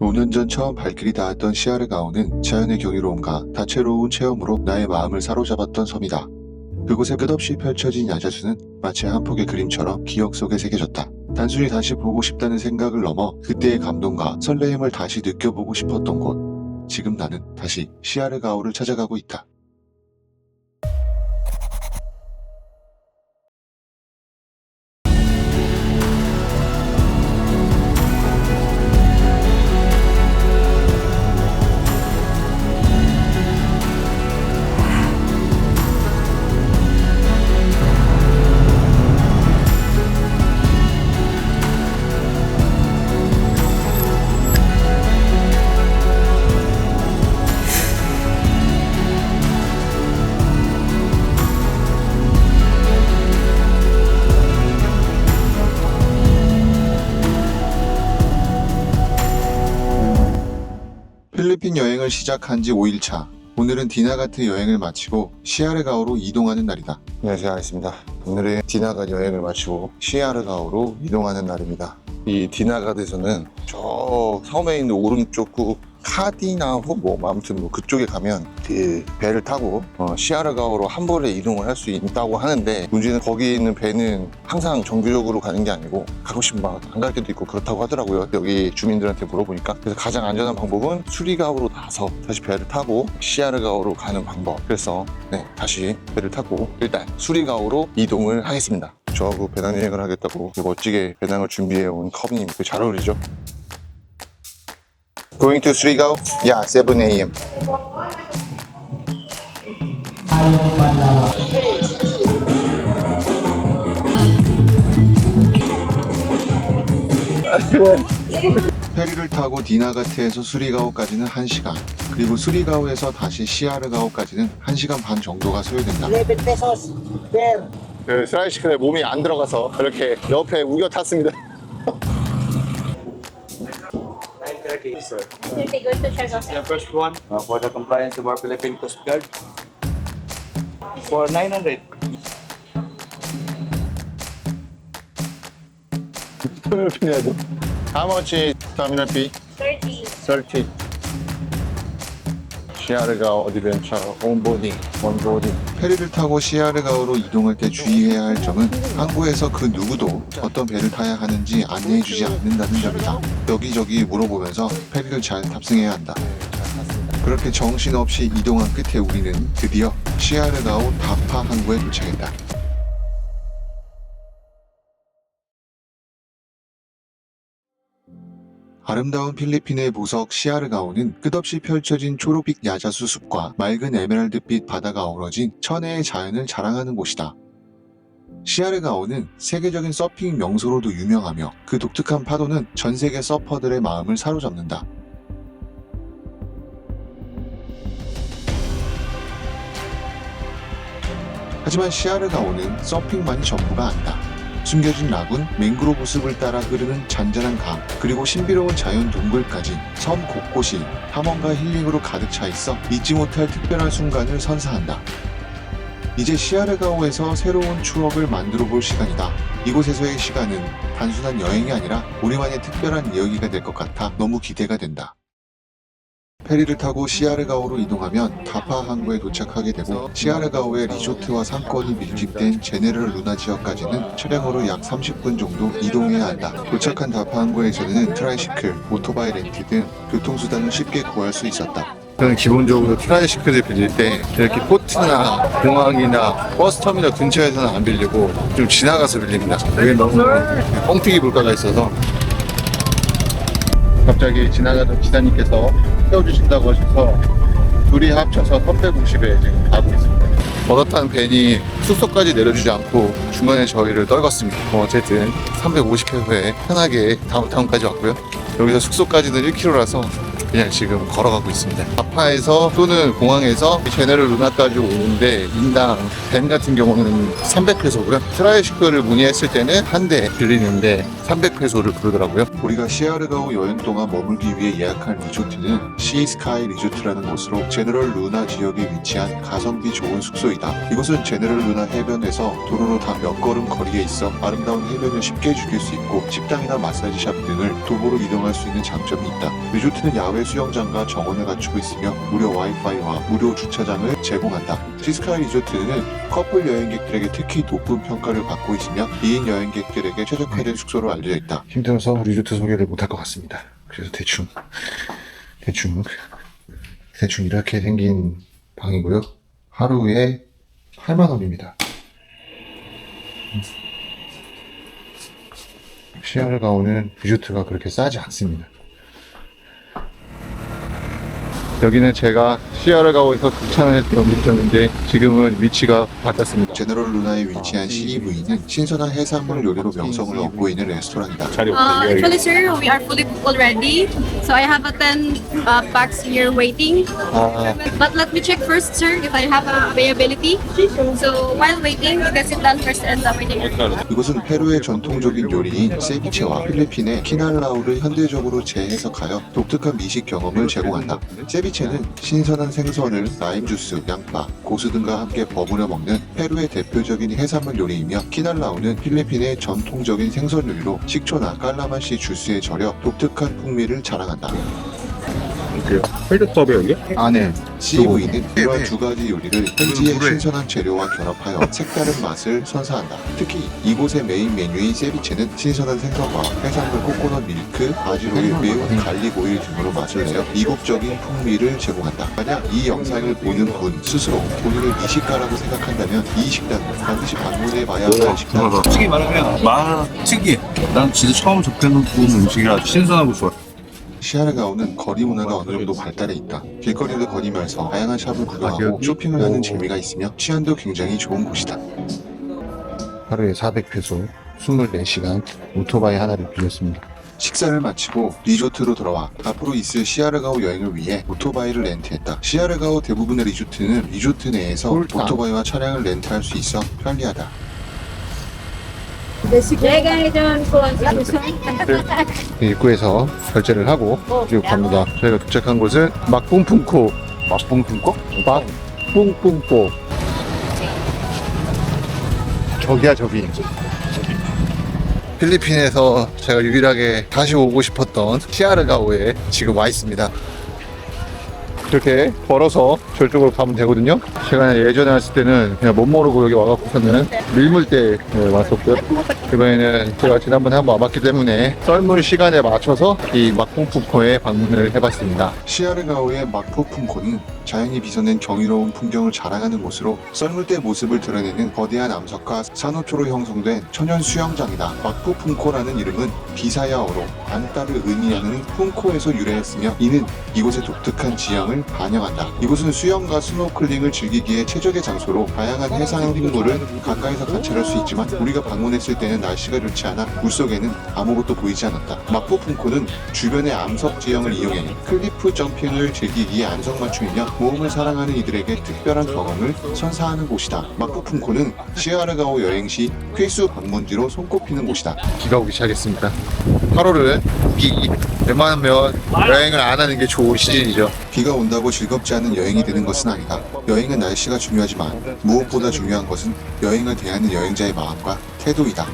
5년 전 처음 발길이 닿았던 시아르가오는 자연의 경이로움과 다채로운 체험으로 나의 마음을 사로잡았던 섬이다. 그곳에 끝없이 펼쳐진 야자수는 마치 한 폭의 그림처럼 기억 속에 새겨졌다. 단순히 다시 보고 싶다는 생각을 넘어 그때의 감동과 설레임을 다시 느껴보고 싶었던 곳. 지금 나는 다시 시아르가오를 찾아가고 있다. 필리핀 여행을 시작한 지 5일차. 오늘은 디나가트 여행을 마치고 시아르가오로 이동하는 날이다. 안녕하세요, 아이스입니다. 오늘은 디나가트 여행을 마치고 시아르가오로 이동하는 날입니다. 이 디나가트에서는 저 섬에 있는 오른쪽 카디나호 아무튼 그쪽에 가면 그 배를 타고 시아르가오로 한 번에 이동을 할 수 있다고 하는데, 문제는 거기 있는 배는 항상 정규적으로 가는 게 아니고 가끔씩 막 안 갈 때도 있고 그렇다고 하더라고요. 여기 주민들한테 물어보니까. 그래서 가장 안전한 방법은 수리가오로 나서 다시 배를 타고 시아르가오로 가는 방법. 그래서 다시 배를 타고 일단 수리가오로 이동을 하겠습니다. 저하고 배낭여행을 하겠다고 멋지게 배낭을 준비해온 컵님, 잘 어울리죠? Going to Surigao? Yeah, 7 a.m. 페리를 타고 디나가트에서 수리가오까지는 1시간, 그리고 수리가오에서 다시 시아르가오까지는 1시간 반 정도가 소요된다. 11 pesos per. 그 스라이시클에 몸이 안 들어가서 이렇게 옆에 우겨 탔습니다. 9:30, sir. You're going to Siargao, sir. The first one, for the compliance of our Philippine Coast Guard, for 900. How much is terminal fee? 30. 30. 시아르가오 어드벤처 온보딩. 페리를 타고 시아르가오로 이동할 때 주의해야 할 점은 항구에서 그 누구도 어떤 배를 타야 하는지 안내해주지 않는다는 점이다. 여기저기 물어보면서 페리를 잘 탑승해야 한다. 그렇게 정신없이 이동한 끝에 우리는 드디어 시아르가오 다파 항구에 도착했다. 아름다운 필리핀의 보석 시아르가오는 끝없이 펼쳐진 초록빛 야자수 숲과 맑은 에메랄드빛 바다가 어우러진 천혜의 자연을 자랑하는 곳이다. 시아르가오는 세계적인 서핑 명소로도 유명하며 그 독특한 파도는 전 세계 서퍼들의 마음을 사로잡는다. 하지만 시아르가오는 서핑만이 전부가 아니다. 숨겨진 라군, 맹그로브 숲을 따라 흐르는 잔잔한 강, 그리고 신비로운 자연 동굴까지 섬 곳곳이 탐험과 힐링으로 가득 차 있어 잊지 못할 특별한 순간을 선사한다. 이제 시아르가오에서 새로운 추억을 만들어 볼 시간이다. 이곳에서의 시간은 단순한 여행이 아니라 우리만의 특별한 이야기가 될 것 같아 너무 기대가 된다. 페리를 타고 시아르가오로 이동하면 다파 항구에 도착하게 되고, 시아르가오의 리조트와 상권이 밀집된 제네럴 루나 지역까지는 차량으로 약 30분 정도 이동해야 한다. 도착한 다파 항구에서는 트라이시클, 오토바이 렌트 등 교통수단을 쉽게 구할 수 있었다. 저는 기본적으로 트라이시클을 빌릴 때 이렇게 포트나 공항이나 버스터미널 근처에서는 안 빌리고 좀 지나가서 빌립니다. 여기 너무 뻥튀기 물가가 있어서. 갑자기 지나가던 기사님께서 태워주신다고 하셔서 둘이 합쳐서 1150에 지금 가고 있습니다. 버릇한 벤이 숙소까지 내려주지 않고 중간에 저희를 떨궜습니다. 어쨌든 350회에 편하게 다운타운까지 왔고요. 여기서 숙소까지는 1km라서 그냥 지금 걸어가고 있습니다. 아파에서 또는 공항에서 제네럴 루나까지 오는데 인당 밴 같은 경우는 300페소고요. 트라이시클을 문의했을 때는 한 대 빌리는데 300페소를 부르더라고요. 우리가 시아르가오 여행 동안 머물기 위해 예약한 리조트는 시스카이 리조트라는 곳으로 제너럴 루나 지역에 위치한 가성비 좋은 숙소이다. 이곳은 제너럴 루나 해변에서 도로로 단 몇 걸음 거리에 있어 아름다운 해변을 쉽게 즐길 수 있고 식당이나 마사지샵 등을 도보로 이동할 수 있는 장점이 있다. 리조트는 야외 수영장과 정원을 갖추고 있으며 무료 와이파이와 무료 주차장을 제공한다. 시스카이 리조트는 커플 여행객들에게 특히 높은 평가를 받고 있으며 2인 여행객들에게 최적화된 숙소로 알려져 있다. 힘들어서 리조트 소개를 못할 것 같습니다. 그래서 대충 이렇게 생긴 방이고요. 하루에 8만 원입니다. 시아르가오는 리조트가 그렇게 싸지 않습니다. 여기는 제가 시아르가오에서 극찬을 했던 음식점인데 지금은 위치가 바뀌었습니다. 제너럴 루나에 위치한 CEV는 신선한 해산물 요리로 명성을 얻고 있는 레스토랑이다. Actually, sir, we are fully booked already. So I have a 10 packs here waiting. But let me check first, sir, if I have availability. So while waiting, you can sit down first and waiting. 이곳은 페루의 전통적인 요리인 세비체와 필리핀의 키날라우를 현대적으로 재해석하여 독특한 미식 경험을 제공한다. 세비체는 신선한 생선을 라임 주스, 양파, 고수 등과 함께 버무려 먹는 페루의 대표적인 해산물 요리이며 키날라우는 필리핀의 전통적인 생선 요리로 식초나 깔라만시 주스에 절여 독특한 풍미를 자랑한다. 헬드컵에 여기? 안에 CEV는 이러한 두 가지 요리를 현지의 신선한 재료와 결합하여 색다른 맛을 선사한다. 특히 이곳의 메인 메뉴인 세비체는 신선한 생선과 해산물 코코넛 밀크, 바질 오일, 매운 갈릭 오일 등으로 맛을 내어 이국적인 풍미를 제공한다. 만약 이 영상을 보는 분 스스로 본인을 미식가라고 생각한다면 이 식당은 반드시 방문해봐야 할 식당이다. 솔직히 말하면 특이해. 난 진짜 처음 접해본 음식이라 신선하고 좋아. 시아르가오는 거리 문화가 어느 정도 발달해 있다. 길거리를 거니면서 다양한 샵을 구경하고 쇼핑을 하는 재미가 있으며 치안도 굉장히 좋은 곳이다. 하루에 400페소 24시간 오토바이 하나를 빌렸습니다. 식사를 마치고 리조트로 돌아와 앞으로 있을 시아르가오 여행을 위해 오토바이를 렌트했다. 시아르가오 대부분의 리조트는 리조트 내에서 오토바이와 차량을 렌트할 수 있어 편리하다. 입구에서 결제를 하고 그리고 갑니다. 저희가 도착한 곳은 막뿡뿡코. 막뿡뿡코? 저기야 저기. 필리핀에서 제가 유일하게 다시 오고 싶었던 시아르가오에 지금 와 있습니다. 이렇게 걸어서 저쪽으로 가면 되거든요. 제가 예전에 왔을 때는 그냥 못 모르고 여기 와갖고서는 밀물대에 왔었고요. 이번에는 제가 지난번에 한번 와봤기 때문에 썰물 시간에 맞춰서 이 막뿡뿡코에 방문을 해봤습니다. 시아르가오의 막푸풍코는 자연이 빚어낸 경이로운 풍경을 자랑하는 곳으로 썰물대 모습을 드러내는 거대한 암석과 산호초로 형성된 천연 수영장이다. 막푸풍코라는 이름은 비사야어로 안따를 의미하는 푼코에서 유래했으며 이는 이곳의 독특한 지형을 반영한다. 이곳은 수영과 스노클링을 즐기기에 최적의 장소로 다양한 해상 생물을 가까이서 관찰할 수 있지만 우리가 방문했을 때는 날씨가 좋지 않아 물속에는 아무것도 보이지 않았다. 막푸풍코는 주변의 암석 지형을 이용해 클리프 점핑을 즐기기에 안성맞춤이며 모험을 사랑하는 이들에게 특별한 경험을 선사하는 곳이다. 막푸풍코는 시아르가오 여행 시 필수 방문지로 손꼽히는 곳이다. 비가 오기 시작했습니다. 8월은 웬만하면 여행을 안 하는 게 좋은 시즌이죠. 비가 온다고 즐겁지 않은 여행이 되는 것은 아니다. 여행은 날씨가 중요하지만 무엇보다 중요한 것은 여행을 대하는 여행자의 마음과 태도이다.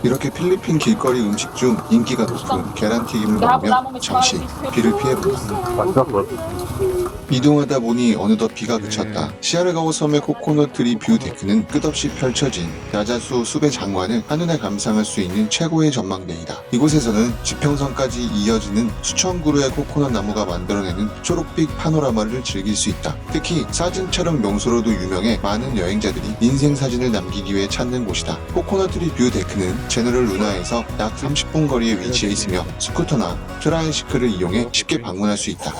이렇게 필리핀 길거리 음식 중 인기가 높은 계란튀김을 먹으며 잠시 비를 피해본다. 이동하다 보니 어느덧 비가 그쳤다. 시아르가오 섬의 코코넛 트리 뷰 데크는 끝없이 펼쳐진 야자수 숲의 장관을 한눈에 감상할 수 있는 최고의 전망대이다. 이곳에서는 지평선까지 이어지는 수천 그루의 코코넛 나무가 만들어내는 초록빛 파노라마를 즐길 수 있다. 특히 사진 촬영 명소로도 유명해 많은 여행자들이 인생 사진을 남기기 위해 찾는 곳이다. 코코넛 트리 뷰 데크는 제너럴 루나에서 약 30분 거리에 위치해 있으며 스쿠터나 트라이시클을 이용해 쉽게 방문할 수 있다.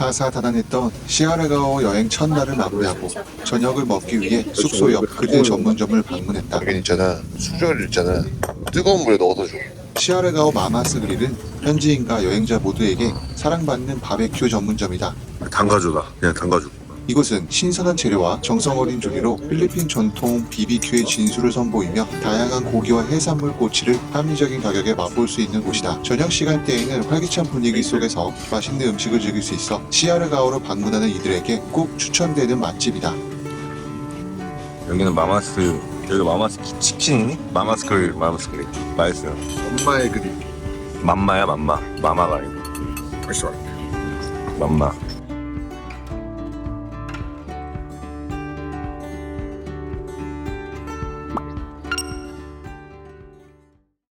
다사다난했던 시아르가오 여행 첫날을 마무리하고 저녁을 먹기 위해 숙소 옆 그릴 전문점을 방문했다. 여긴 있잖아. 수저를 있잖아. 뜨거운 물에 넣어서 줘. 시아르가오 마마스 그릴은 현지인과 여행자 모두에게 사랑받는 바베큐 전문점이다. 담가줘라. 그냥 담가줘. 이곳은 신선한 재료와 정성 어린 조리로 필리핀 전통 BBQ의 진수를 선보이며 다양한 고기와 해산물 꼬치를 합리적인 가격에 맛볼 수 있는 곳이다. 저녁 시간대에는 활기찬 분위기 속에서 맛있는 음식을 즐길 수 있어 시아르가오로 방문하는 이들에게 꼭 추천되는 맛집이다. 여기는 마마스, 여기 마마스 치킨이니? 마마스 그릴 맛있어요. 엄마의 그릴. 맘마야 맘마, 마마가 아니고 맛있어. 맘마.